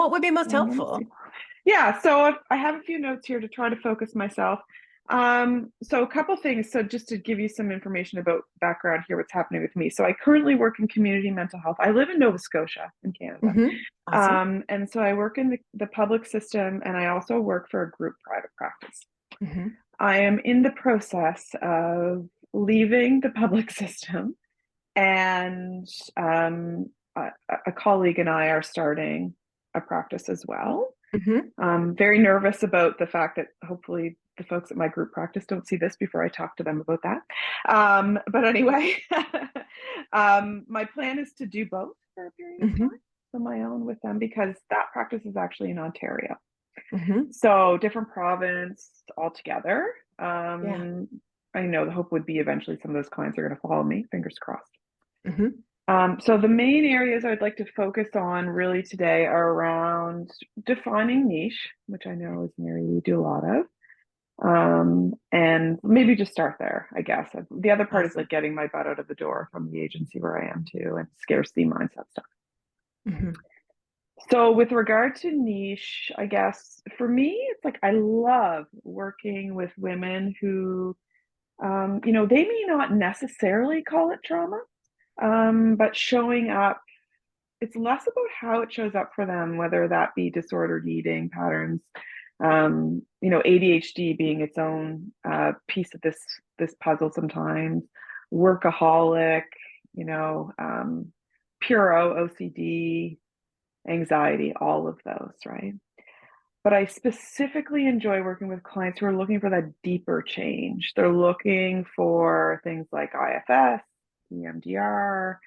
What would be most helpful? Yeah, so I have a few notes here to try to focus myself. So a couple things. So just to give you some information about background here, what's happening with me. So I currently work in community mental health. I live in Nova Scotia in Canada. Awesome. And so I work in the public system, and I also work for a group private practice. I am in the process of leaving the public system, and a colleague and I are starting a practice as well. Very nervous about the fact that hopefully the folks at my group practice don't see this before I talk to them about that. But anyway, my plan is to do both for a period of time, so my own with them, because that practice is actually in Ontario. So different province altogether. I know the hope would be eventually some of those clients are going to follow me, fingers crossed. So the main areas I'd like to focus on really today are around defining niche, which I know is an area you do a lot of. And maybe just start there, I guess. The other part is like getting my butt out of the door from the agency where I am too, and scarcity mindset stuff. So with regard to niche, I guess for me, it's like I love working with women who, they may not necessarily call it trauma, but showing up, it's less about how it shows up for them, whether that be disordered eating patterns, ADHD being its own piece of this puzzle sometimes, workaholic, pure OCD, anxiety, all of those, right? But I specifically enjoy working with clients who are looking for that deeper change. They're looking for things like IFS, EMDR,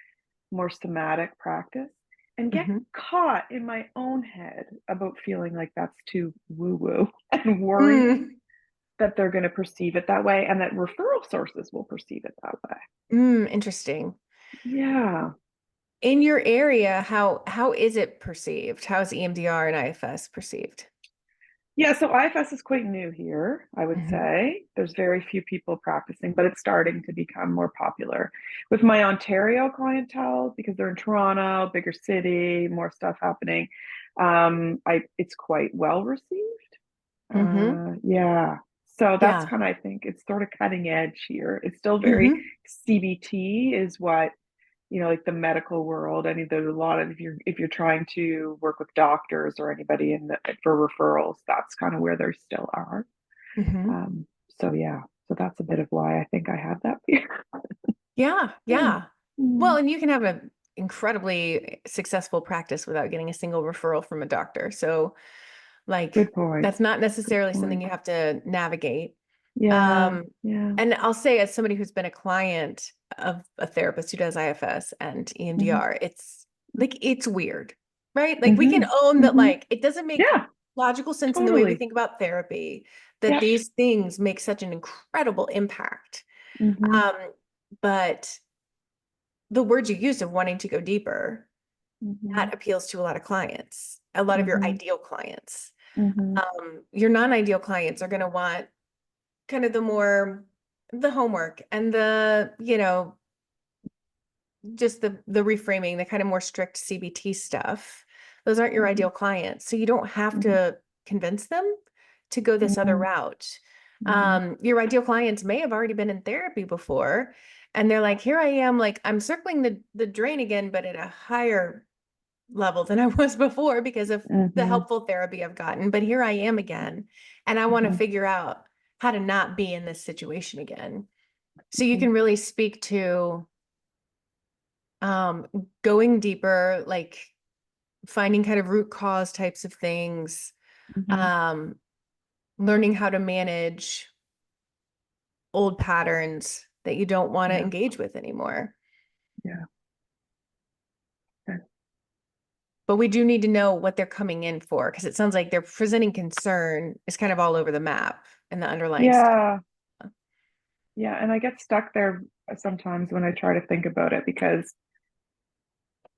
more somatic practice, and get caught in my own head about feeling like that's too woo-woo and worrying that they're going to perceive it that way and that referral sources will perceive it that way. Interesting. Yeah. In your area, how is it perceived? How is EMDR and IFS perceived? Yeah, so IFS is quite new here, I would say. There's very few people practicing, but it's starting to become more popular. With my Ontario clientele, because they're in Toronto, bigger city, more stuff happening, it's quite well received. Yeah. So that's kind of, I think, it's sort of cutting edge here. It's still very CBT is what like the medical world. I mean, there's a lot of if you're trying to work with doctors or anybody for referrals, that's kind of where they still are. So yeah, so that's a bit of why I think I have that fear. Yeah. Well, and you can have an incredibly successful practice without getting a single referral from a doctor. So, Good point. that's not necessarily something you have to navigate. Yeah. And I'll say, as somebody who's been a client of a therapist who does IFS and EMDR, it's weird, right? Like we can own that, it doesn't make logical sense in the way we think about therapy, that these things make such an incredible impact. But the words you used of wanting to go deeper, that appeals to a lot of clients, a lot of your ideal clients. Your non-ideal clients are going to want kind of the homework and just the reframing, the kind of more strict CBT stuff. Those aren't your ideal clients. So you don't have to convince them to go this other route. Your ideal clients may have already been in therapy before, and they're like, here I am, like I'm circling the drain again, but at a higher level than I was before because of the helpful therapy I've gotten. But here I am again, and I want to figure out how to not be in this situation again. So you can really speak to going deeper, like finding kind of root cause types of things, learning how to manage old patterns that you don't want to engage with anymore. Yeah. But we do need to know what they're coming in for, because it sounds like they're presenting concern is kind of all over the map and the underlying stuff. Yeah, and I get stuck there sometimes when I try to think about it because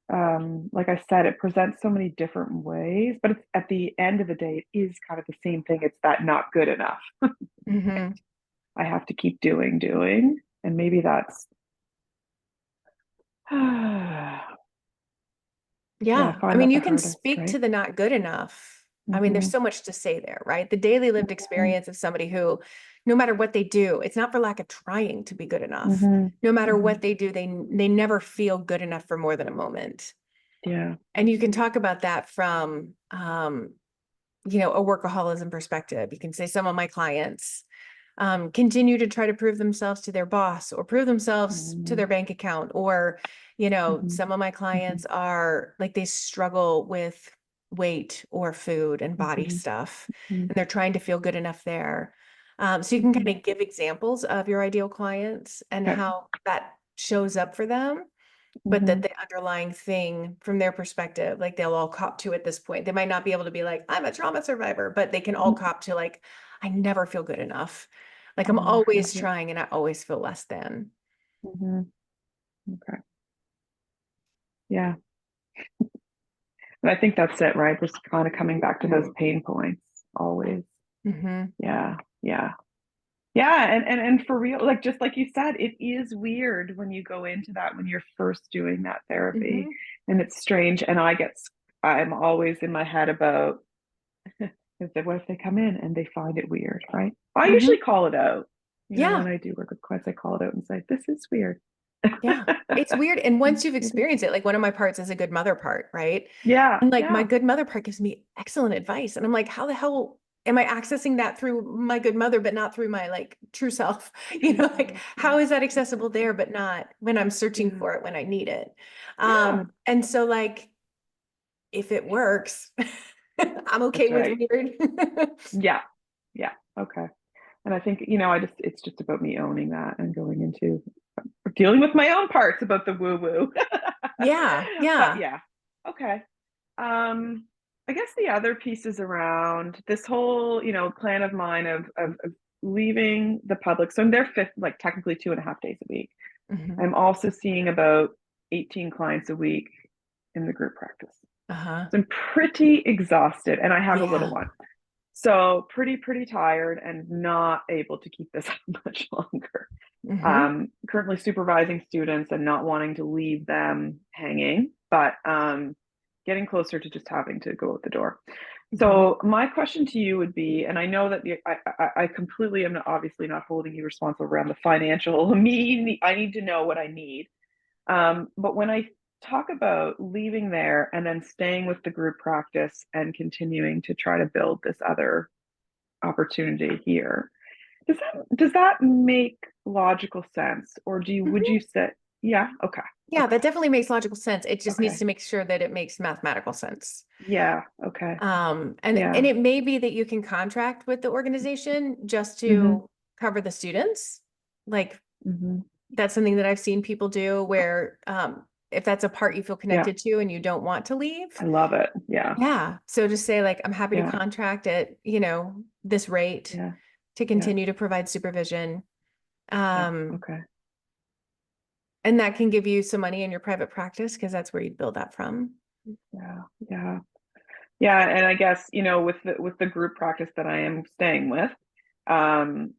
like I said, it presents so many different ways, but it's, at the end of the day, it is kind of the same thing. It's that not good enough. I have to keep doing, and maybe that's Yeah, I Yeah. I find mean, that the you can hardest, speak right? to the not good enough. I mean, there's Mhm, so much to say there, right? The daily lived mhm, experience of somebody who, no matter what they do, it's not for lack of trying to be good enough. mhm, No matter mhm. what they do, they never feel good enough for more than a moment. Yeah. And you can talk about that from a workaholism perspective. You can say some of my clients continue to try to prove themselves to their boss or prove themselves to Mhm, their bank account. Or, mhm, some of my clients are like they struggle with weight or food and body mhm, stuff, mhm, and they're trying to feel good enough there. So you can mhm. kind of give examples of your ideal clients and Okay. how that shows up for them, but that Mhm, the underlying thing from their perspective, like they'll all cop to at this point. They might not be able to be like, I'm a trauma survivor, but they can all mhm. cop to like, I never feel good enough. Like I'm Oh, yeah, always yeah. trying and I always feel less than. Mhm. Okay. Yeah. And I think that's it, right? Just kind of coming back to those pain points always. Hmm. Yeah. Yeah. Yeah. And for real, like just like you said, it is weird when you go into that when you're first doing that therapy, Hmm. and it's strange. And I'm always in my head about what if they come in and they find it weird, right? I usually Hmm. call it out. When Yeah. I do work with clients, I call it out and say, this is weird. Yeah. It's weird. And once you've It is. experienced it, like one of my parts is a good mother part, right? Yeah. And like my Yeah. good mother part gives me excellent advice. And I'm like, how the hell am I accessing that through my good mother, but not through my like true self? True Like self. how Yeah. is that accessible there, Exactly. but not when I'm searching Yeah. for it when I need it? Yeah. And so like if it works, I'm okay That's with right. weird. Yeah. Yeah. Okay. And I think, it's just about me owning that and going into dealing with my own parts about the woo woo. Yeah, But yeah. yeah. Okay. Um, I guess the other pieces around this whole, plan of mine of leaving the public. So I'm there fifth, like technically 2.5 days a week. Hmm. I'm also seeing about 18 clients a week in the group practice. Uh-huh. So I'm pretty exhausted and I have a little Yeah. one. So pretty tired and not able to keep this up much longer. Hmm. Currently supervising students and not wanting to leave them hanging, but getting closer to just having to go out the door. Hmm. So my question to you would be, and I know that I completely am obviously not holding you responsible around the financial. I need to know what I need. But when I talk about leaving there and then staying with the group practice and continuing to try to build this other opportunity here, does that make logical sense, or would Hmm. you say, yeah, okay, Yeah, okay, that definitely makes logical sense. It just needs okay, to make sure that it makes mathematical sense. yeah, okay, And yeah, it may be that you can contract with the organization just mm-hmm, to cover the students. Like mm-hmm, that's something that I've seen people do where if that's a part you feel yeah, connected to and you don't want to leave. I love it, yeah, Yeah. So just say like, I'm happy to yeah, contract at, this rate yeah, to yeah, continue to provide supervision. yeah, Um, okay, and that can give you some money in your private practice because that's where you'd build that from. yeah, yeah, yeah. And I guess, with the group practice that I am staying with, um,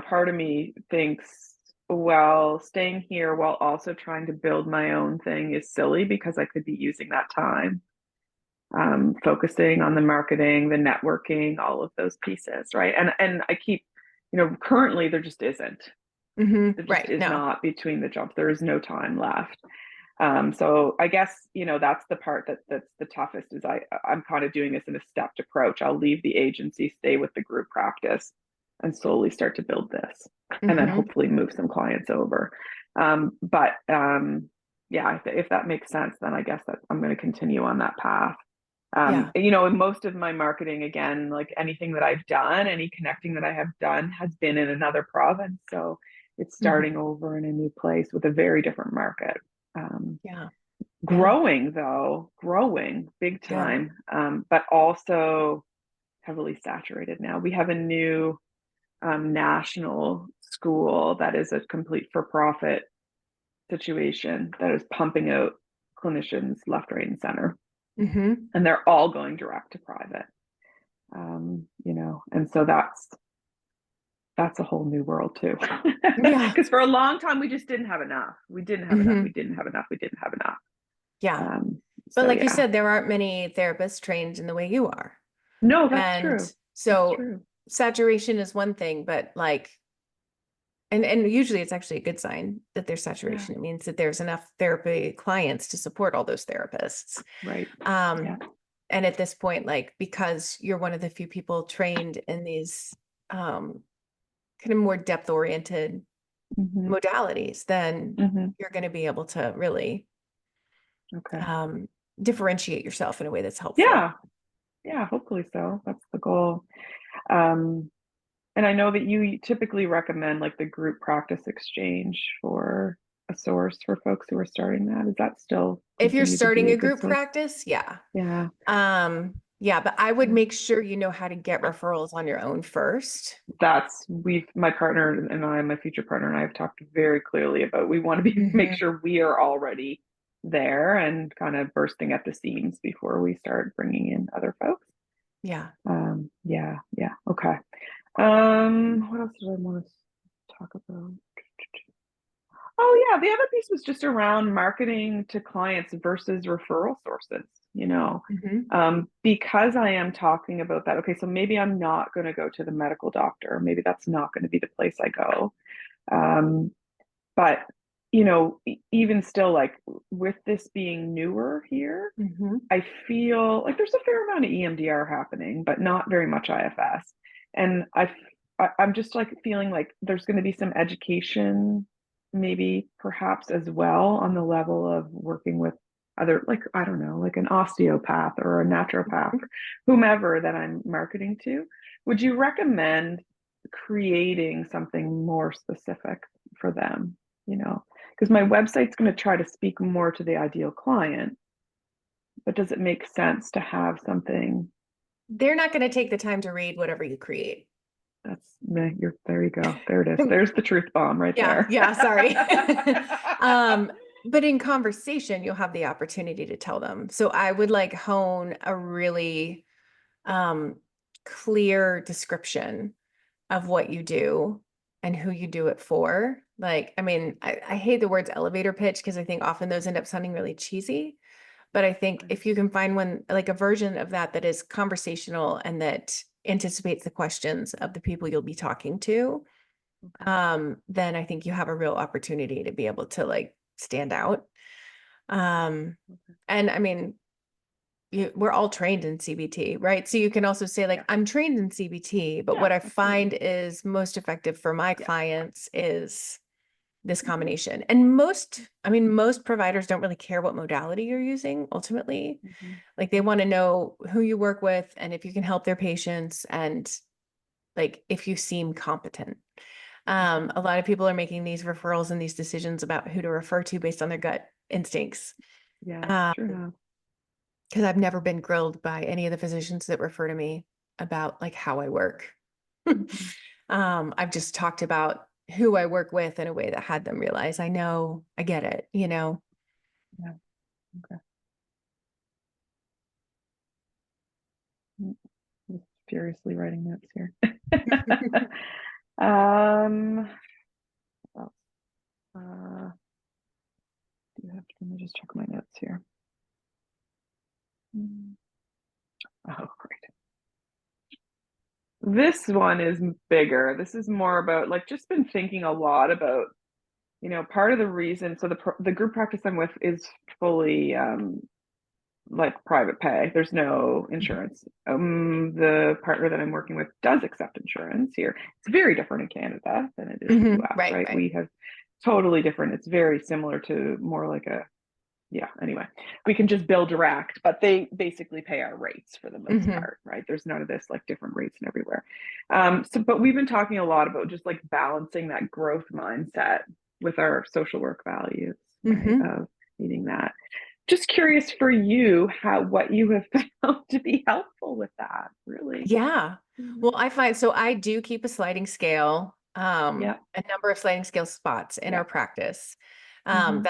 part of me thinks, well, staying here while also trying to build my own thing is silly because I could be using that time focusing on the marketing, the networking, all of those pieces, right? And I keep, currently there just isn't. There just Right. is No. not between the jobs. There is no time left. So I guess that's the part that's the toughest. Is I'm kind of doing this in a stepped approach. I'll leave the agency, stay with the group practice, and slowly start to build this, and then Hmm. hopefully move some clients over. But yeah, if that makes sense, then I guess that I'm going to continue on that path. Yeah. In most of my marketing, again, like anything that I've done, any connecting that I have done has been in another province. So it's Hmm. starting over in a new place with a very different market. Um, Yeah. Yeah. growing big Good. time, but also heavily saturated now. We have a new national school that is a complete for profit situation that is pumping out clinicians left, right, and center. Hmm. And they're all going direct to private. And so that's a whole new world too. Yeah. Because for a long time we just didn't have enough. We didn't have enough. We Hmm. didn't have enough. We didn't have enough. Yeah. Um, But So like you yeah. said, there aren't many therapists trained in the way you are. No, that's And true. That's so true. saturation is one thing, but like, and usually it's actually a good sign that there's Yeah. saturation. It means that there's enough therapy clients to support all those therapists. Right. Um, Yeah. and at this point, like, because you're one of the few people trained in these kind of more depth oriented Hmm. modalities, then Hmm. you're going to be able to really Okay. um, differentiate yourself in a way that's helpful. Yeah. Yeah. Hopefully so. That's the goal. Um, and I know that you typically recommend like the group practice exchange for a source for folks who are starting that. Is that still If you're continue to starting be a a good group source? practice, yeah. Yeah. Yeah, but I would Yeah. make sure you know how to get referrals on your own first. My partner and I, my future partner and I have talked very clearly about we want to make Hmm. sure we are already there and kind of bursting at the seams before we start bringing in other folks. Yeah. Yeah, yeah, okay. What else did I want to talk about? Oh yeah, the other piece was just around marketing to clients versus referral sources, Hmm. because I am talking about that. Okay, so maybe I'm not going to go to the medical doctor. Maybe that's not going to be the place I go. Um, but even still, like with this being newer here, Hmm. I feel like there's a fair amount of EMDR happening, but not very much IFS. And I'm just like feeling like there's going to be some education, maybe perhaps as well on the level of working with other, like, I don't know, like an osteopath or a naturopath or whomever that I'm marketing to. Would you recommend creating something more specific for them? Because my website's going to try to speak more to the ideal client, but does it make sense to have something They're not going to take the time to read whatever you create. that's there you go. There it is. There's the truth bomb right Yeah, there. yeah, sorry. Um, but in conversation, you'll have the opportunity to tell them. So I would like hone a really um clear description of what you do and who you do it for. Like, I mean, I hate the words elevator pitch because I think often those end up sounding really cheesy. But I think if you can find one, like a version of that that is conversational and that anticipates the questions of the people you'll be talking to, Okay. then I think you have a real opportunity to be able to like stand out. Um, Okay. and I mean, we're all trained in CBT, right? So you can also say like, Yeah. I'm trained in CBT, but Yeah, what I absolutely. find is most effective for my Yeah. clients is this Hmm. combination. And I mean, most providers don't really care what modality you're using ultimately. Hmm. Like they want to know who you work with and if you can help their patients and like if you seem competent. Hmm. A lot of people are making these referrals and these decisions about who to refer to based on their gut instincts. Yeah, Um, true enough. because I've never been grilled by any of the physicians that refer to me about like how I work. Hmm. I've just talked about who I work with in a way that had them realize I know, I get it, you know. Yeah. Okay. Mm, just furiously writing notes here. What else? Do you have to, let me just check my notes here. Mm. Oh, great. This one is bigger. This is more about like just been thinking a lot about, part of the reason. So the group practice I'm with is fully like private pay. There's no insurance. The partner that I'm working with does accept insurance here. It's very different in Canada than it is in the Mhm. US, Right, right? right. We have totally different. It's very similar to more like yeah, anyway, we can just bill direct, but they basically pay our rates for the most Hmm. part, right? There's none of this like different rates and everywhere. But we've been talking a lot about just like balancing that growth mindset with our social work values, right? Hmm. Of needing that. Just curious for you, what you have found to be helpful with that, really. Yeah. Well, I find so I do keep a sliding scale, Yeah, a number of sliding scale spots in yeah. our practice. Hmm.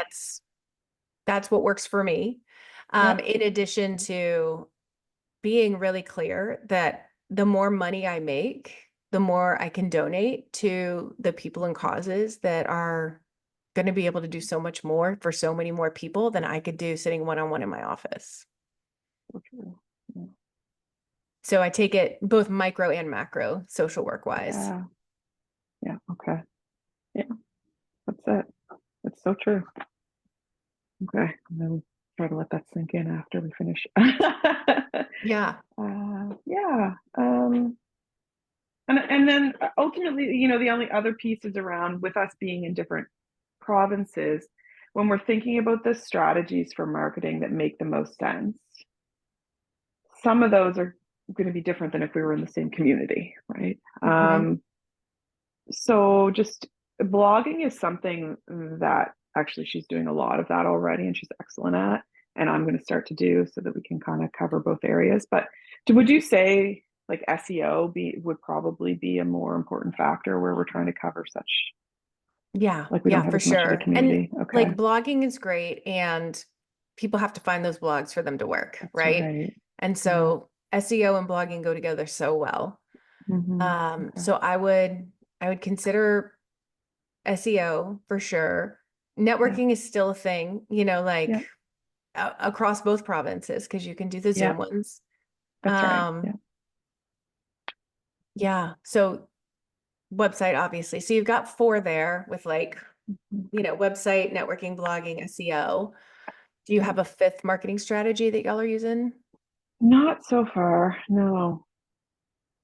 That's what works for me. Yeah. In addition to being really clear that the more money I make, the more I can donate to the people and causes that are going to be able to do so much more for so many more people than I could do sitting one-on-one in my office. Yeah. So I take it both micro and macro, social work wise. Yeah. Yeah. Okay. Yeah. That's it. It's so true. Okay. And then try to let that sink in after we finish. Yeah. Yeah. And then ultimately, the only other piece is around with us being in different provinces, when we're thinking about the strategies for marketing that make the most sense, some of those are going to be different than if we were in the same community, right? So just blogging is something that actually she's doing a lot of that already, and she's excellent at, and I'm going to start to do so that we can kind of cover both areas. But would you say like SEO would probably be a more important factor where we're trying to cover such, Yeah. like we don't have for as much of the sure. community? And Okay. like blogging is great, and people have to find those blogs for them to work, That's right? right. And so SEO and blogging go together so well. Okay. So I would consider SEO for sure. Networking is still a thing, Yeah. across both provinces, because you can do the Yeah. Zoom ones. That's right. Yeah. So website, obviously. So you've got 4 there with like, website, networking, blogging, SEO. Do you have a 5th marketing strategy that y'all are using? Not so far. No.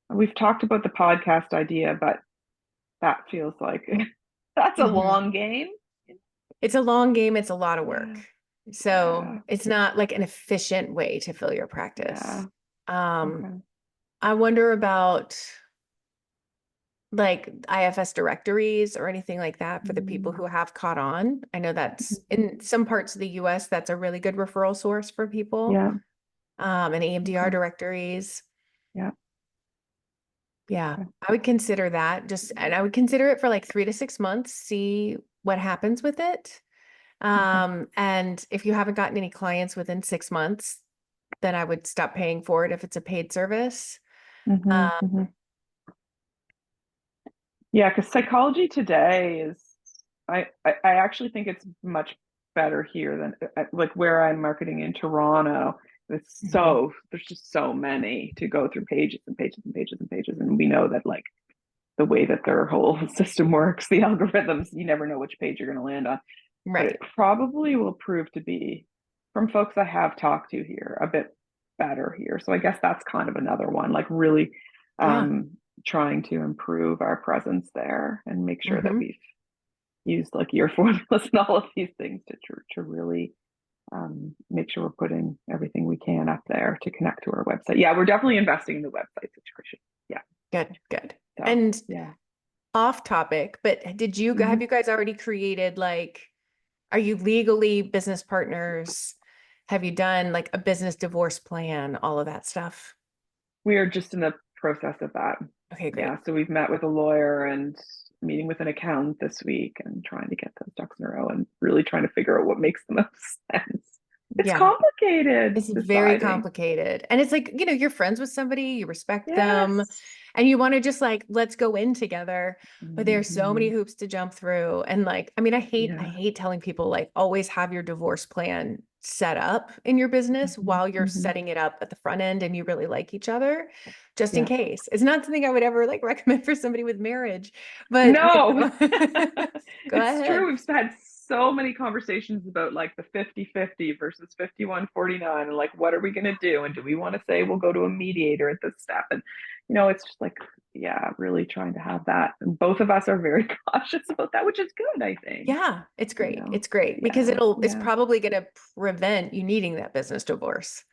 We've talked about the podcast idea, but that feels like that's a long game. It's a long game. It's a lot of work. Yeah. So it's not like an efficient way to fill your practice. Okay. I wonder about like IFS directories or anything like that for the people who have caught on. I know that's in some parts of the US, that's a really good referral source for people. Yeah. And EMDR Okay. directories. Yeah. Yeah, Okay. I would consider that and I would consider it for like 3 to 6 months, see what happens with it. And if you haven't gotten any clients within 6 months, then I would stop paying for it if it's a paid service. Yeah, because Psychology Today is, I actually think it's much better here than like where I'm marketing in Toronto. There's just so many to go through, pages and pages and pages and pages. And we know that like the way that their whole system works, the algorithms, you never know which page you're going to land on. But it probably will prove to be, from folks I have talked to here, a bit better here. So I guess that's kind of another one, like really trying to improve our presence there and make sure that we've used like your formulas and all of these things to really make sure we're putting everything we can up there to connect to our website. Yeah, we're definitely investing in the website situation. Yeah. Good. So, and off topic, but have you guys already created like, are you legally business partners? Have you done like a business divorce plan, all of that stuff? We are just in the process of that. Okay, great. Yeah, so we've met with a lawyer and meeting with an accountant this week and trying to get those ducks in a row and really trying to figure out what makes the most sense. It's complicated. It's very complicated. And it's like, you're friends with somebody, you respect them, and you want to just like, let's go in together. But there's so many hoops to jump through. And like, I mean, I hate telling people like, always have your divorce plan set up in your business while you're setting it up at the front end and you really like each other, just in case. It's not something I would ever like recommend for somebody with marriage, but no, go it's ahead. True. We've had so many conversations about like the 50-50 versus 51-49 and like, what are we going to do? And do we want to say we'll go to a mediator at this step? And, it's just like, really trying to have that. And both of us are very cautious about that, which is good, I think. Yeah, it's great. It's great because it's probably going to prevent you needing that business divorce.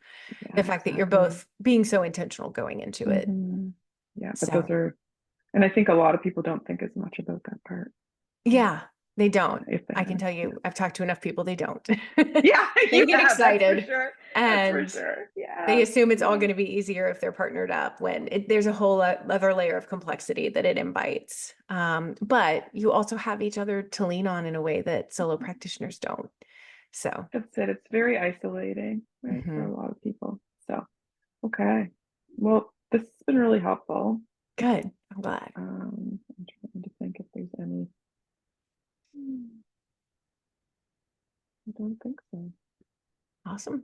The fact that you're both being so intentional going into it. Yeah, but those are, and I think a lot of people don't think as much about that part. Yeah, they don't. I can tell you, I've talked to enough people, they don't. Yeah, they get excited. That's for sure. And that's for sure. Yeah, they assume it's all going to be easier if they're partnered up when there's a whole other layer of complexity that it invites. But you also have each other to lean on in a way that solo practitioners don't. So that's it. It's very isolating, right, for a lot of people. So, okay. Well, this has been really helpful. Good. I'm glad. I'm trying to think if there's any. I don't think so. Awesome.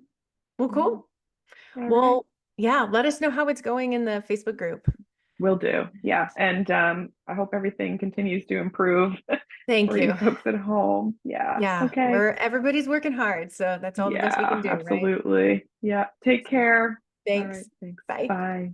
Well, Yeah. cool. All right. Well, yeah, let us know how it's going in the Facebook group. Will do. Yeah. And I hope everything continues to improve Thank for you. you folks at home. Yeah. Yeah, Okay. everybody's working hard, so that's all the best we Yeah, can do, right? absolutely. Yeah. Take care. All right. Thanks. Thanks. Bye. Bye.